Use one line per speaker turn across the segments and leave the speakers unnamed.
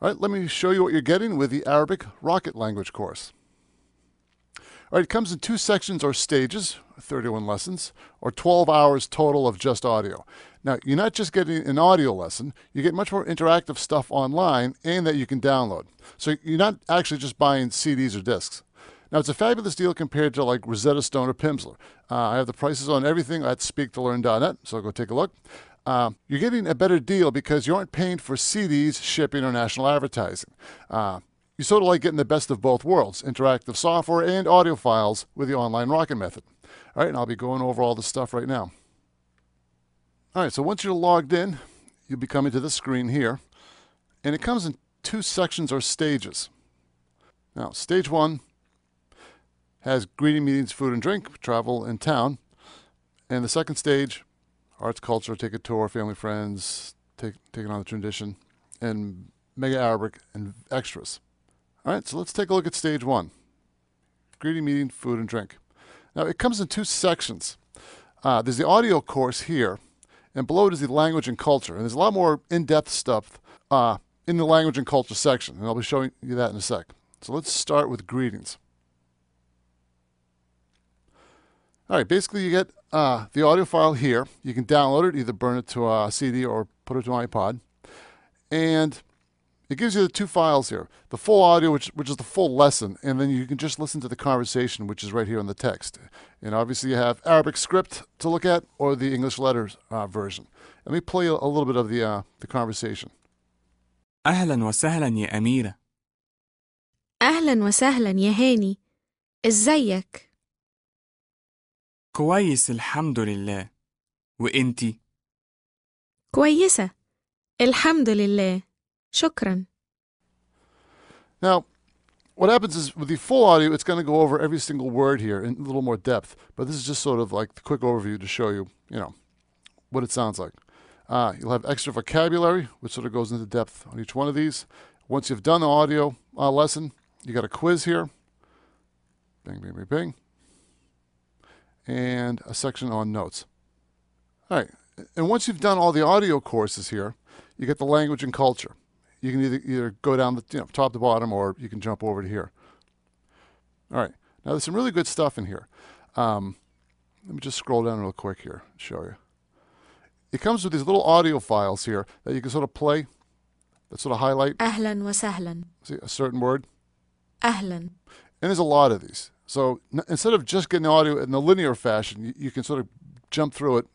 All right, let me show you what you're getting with the Arabic Rocket Language course. All right, it comes in 2 sections or stages, 31 lessons, or 12 hours total of just audio. Now, you're not just getting an audio lesson, you get much more interactive stuff online and that you can download. So you're not actually just buying CDs or discs. Now, it's a fabulous deal compared to like Rosetta Stone or Pimsleur. I have the prices on everything at speaktolearn.net, so go take a look. You're getting a better deal because you aren't paying for CDs, shipping, or national advertising. You sort of like getting the best of both worlds, interactive software and audio files with the online Rocket method. All right, and I'll be going over all this stuff right now. All right, so once you're logged in, you'll be coming to this screen here, and it comes in 2 sections or stages. Now, stage 1 has greeting, meetings, food and drink, travel, and town. And the second stage, arts, culture, take a tour, family, friends, taking on the tradition, and mega Arabic and extras. All right, so let's take a look at stage 1. Greeting, meeting, food, and drink. Now, it comes in 2 sections. There's the audio course here, and below it is the language and culture. And there's a lot more in-depth stuff in the language and culture section, and I'll be showing you that in a sec. So let's start with greetings. All right, basically you get the audio file here. You can download it, either burn it to a CD or put it to an iPod. And it gives you the 2 files here. The full audio, which is the full lesson, and then you can just listen to the conversation, which is right here in the text. And obviously you have Arabic script to look at or the English letters version. Let me play a little bit of the conversation.
أهلا وسهلا يا أميرة.
أهلا وسهلا يا هاني. إزيك؟
كويس الحمد لله. وإنتي؟
كويسة. الحمد لله. شكرا.
Now, what happens is with the full audio, it's going to go over every single word here in a little more depth. But this is just sort of like the quick overview to show you, what it sounds like. You'll have extra vocabulary, which sort of goes into depth on each one of these. Once you've done the audio lesson, you got a quiz here. Bing, bing, bing, bing. And a section on notes. All right. And once you've done all the audio courses here, you get the language and culture. You can either go down the top to bottom, or you can jump over to here. All right. Now there's some really good stuff in here. Let me just scroll down real quick here and show you. It comes with these little audio files here that you can sort of play, that sort of highlight.
أهلا وسهلا.
See a certain word.
أهلا.
And there's a lot of these. So instead of just getting audio in the linear fashion, you can sort of jump through it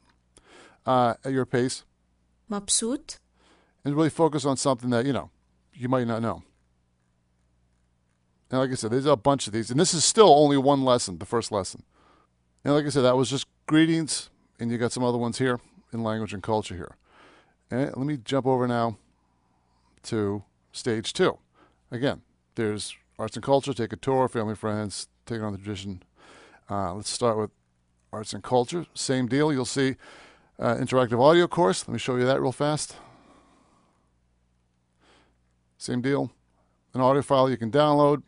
at your pace.
مبسوط.
And really focus on something that, you might not know. And like I said, there's a bunch of these. And this is still only one lesson, the first lesson. And like I said, that was just greetings. And you got some other ones here in language and culture here. And let me jump over now to stage 2. Again, there's arts and culture, take a tour, family, friends, taking on the tradition. Let's start with arts and culture. Same deal. You'll see interactive audio course. Let me show you that real fast. Same deal. An audio file you can download,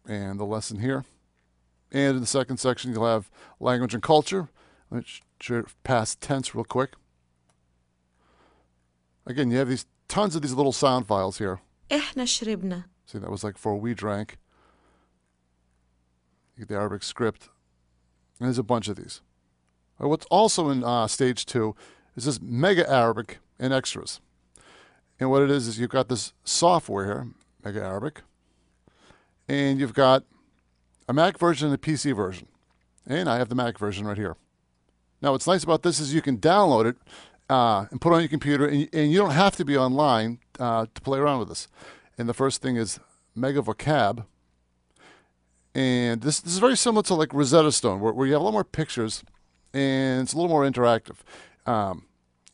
and the lesson here. And in the second section, you'll have language and culture. Let me show you past tense real quick. Again, you have these tons of these little sound files here.
إحنا شربنا.
See, that was like for we drank. You get the Arabic script. And there's a bunch of these. What's also in stage 2 is this mega Arabic and extras. And what it is you've got this software here, Mega Arabic, and you've got a Mac version and a PC version. And I have the Mac version right here. Now, what's nice about this is you can download it and put it on your computer, and you don't have to be online to play around with this. And the first thing is Mega Vocab. And this is very similar to like Rosetta Stone, where you have a lot more pictures, and it's a little more interactive.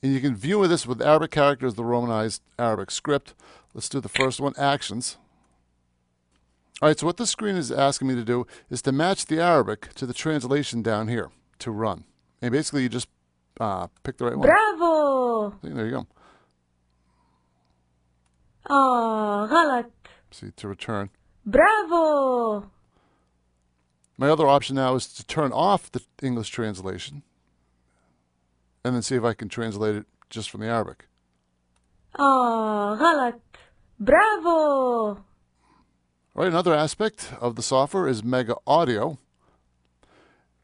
And you can view this with Arabic characters, the Romanized Arabic script. Let's do the first one, actions. All right, so what this screen is asking me to do is to match the Arabic to the translation down here, to run. And basically you just pick the right one.
برافو.
See, there you go.
غلط.
See, to return.
برافو.
My other option now is to turn off the English translation and then see if I can translate it just from the Arabic.
غلط. برافو.
All right, another aspect of the software is Mega Audio.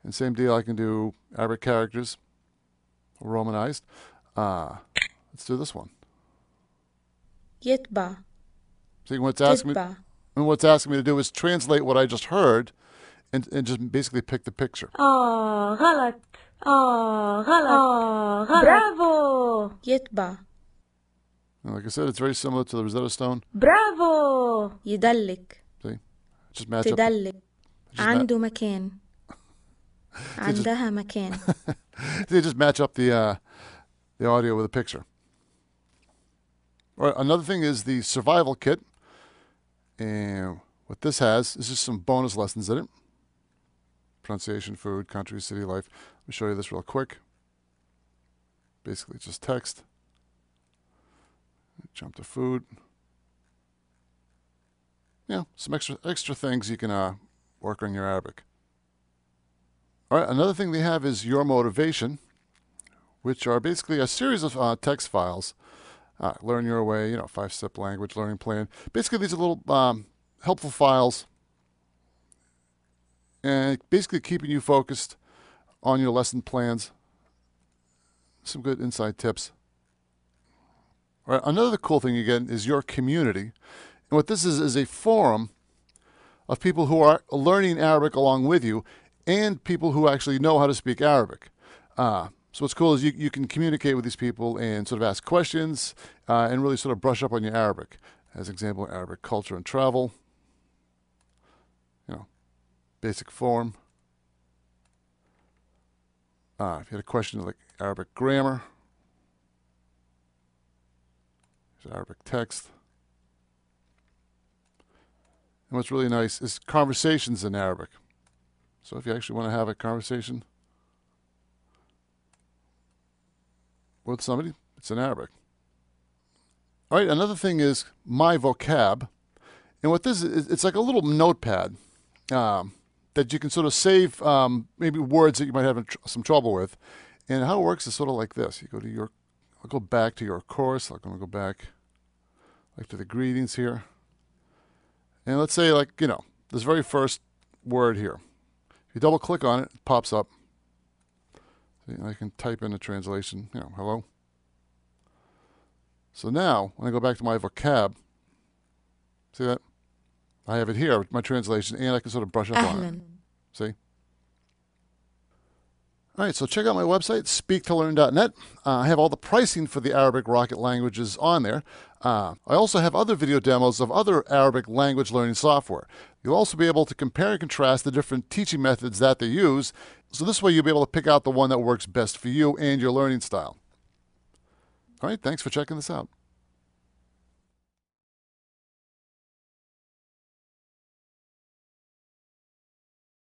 And same deal, I can do Arabic characters, Romanized. Let's do this one.
يتبع.
See, what's asking me to do is translate what I just heard and just basically pick the picture.
غلط. غلط. برافو. يتبع.
And like I said, it's very similar to the Rosetta Stone.
برافو. يدلك.
See? Just match up.
تدلك.
Just
عنده مكان. عندها مكان.
They just match up the audio with the picture. All right, another thing is the survival kit. And what this has is just some bonus lessons in it. Pronunciation, food, country, city, life. Let me show you this real quick. Basically, it's just text. Jump to food. Yeah, some extra things you can work on your Arabic. All right, another thing they have is Your Motivation, which are basically a series of text files. Learn Your Way, 5-step language learning plan. Basically, these are little helpful files, and basically keeping you focused on your lesson plans. Some good inside tips. All right, another cool thing you get is Your Community. And what this is a forum of people who are learning Arabic along with you and people who actually know how to speak Arabic. So what's cool is you can communicate with these people and sort of ask questions and really sort of brush up on your Arabic. As an example, Arabic culture and travel. Basic form. If you had a question like Arabic grammar, there's Arabic text. And what's really nice is conversations in Arabic. So if you actually want to have a conversation with somebody, it's in Arabic. All right, another thing is My Vocab. And what this is, it's like a little notepad that you can sort of save maybe words that you might have some trouble with. And how it works is sort of like this. You go to I'll go back to your course. I'm going to go back to the greetings here. And let's say this very first word here. If you double click on it, it pops up. See, I can type in a translation, hello. So now, when I go back to my vocab, see that? I have it here, my translation, and I can sort of brush up on it. See? All right, so check out my website, speaktolearn.net. I have all the pricing for the Arabic Rocket languages on there. I also have other video demos of other Arabic language learning software. You'll also be able to compare and contrast the different teaching methods that they use. So this way you'll be able to pick out the one that works best for you and your learning style. All right, thanks for checking this out.